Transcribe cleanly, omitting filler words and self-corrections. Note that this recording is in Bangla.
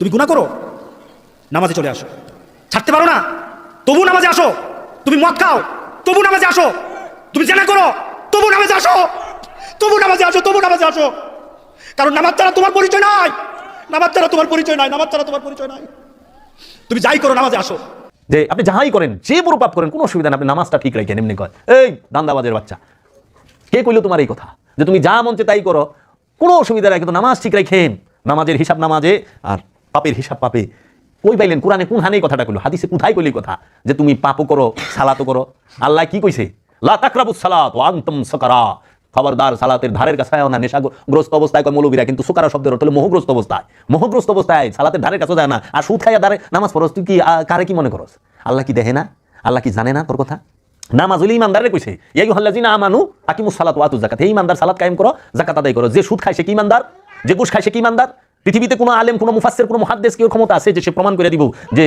তুমি গুনাহ করো, নামাজে চলে আসো। ছাড়তে পারো না, তবু নামাজে আসো। তুমি মদ খাও, তবু নামাজে আসো। তুমি জেনা করো, তবু নামাজে আসো। তবু নামাজে আসো, তবু নামাজে আসো। কারণ নামাজ ছাড়া তোমার পরিচয় নাই। নামাজ ছাড়া তোমার পরিচয় নাই। নামাজ ছাড়া তোমার পরিচয় নাই। তুমি যাই করো, নামাজে আসো। যে আপনি যাহাই করেন, যে বড় পাপ করেন, কোনো অসুবিধা নেই, আপনি নামাজটা ঠিক রাখেন। এমনি কয়, এই দান্দাবাজের বাচ্চা, কে কইলো তোমার এই কথা যে তুমি যা মন চায় তাই করো? কোনো অসুবিধা নাই, কিন্তু নামাজ ঠিক রাখেন। নামাজের হিসাব নামাজে, আর পাপের হিসাব পাপে। কই পাইলেন? কোরআনে কোন হানে কথাটা কইলো? হাদিসে কোথায় কইলি কথা যে তুমি পাপও করো, সালাতও করো? আল্লাহ কি কইছে? লা তাকরাবুস সালাত ওয়া আনতুম সুকারা। খবরদার, সালাতের ধারের কাছে না। নেশাগ্রস্ত অবস্থায় কয় মৌলবীরা, কিন্তু সুকারা শব্দের অর্থ হলো মোহগ্রস্ত অবস্থায়। মোহগ্রস্ত অবস্থায় সালাতের ধারের কাছে যায় না। আর সুদ খাইয়া ধারে নামাজ পড়স, তুই কি কারে কি মনে করস? আল্লাহ কি দেখে না? আল্লাহ কি জানে না তোর কথা? নামাজ হইলে ইমানদারে কইছে, ইয়া আইয়ুহাল্লাযিনা আমানু আকিমুস সালাত ওয়া আতুজ যাকাত। হে ইমানদার, সালাত কায়েম করো, যাকাত আদায় করো। যে সুদ খায় সে কি ইমানদার? যে ঘুষ খায় সে কি ইমানদার? পৃথিবীতে কোনো আলেম, কোনো মুফাসসির, কোনো মুহাদ্দিস কি ক্ষমতা আছে যে সে প্রমাণ করে দিব যে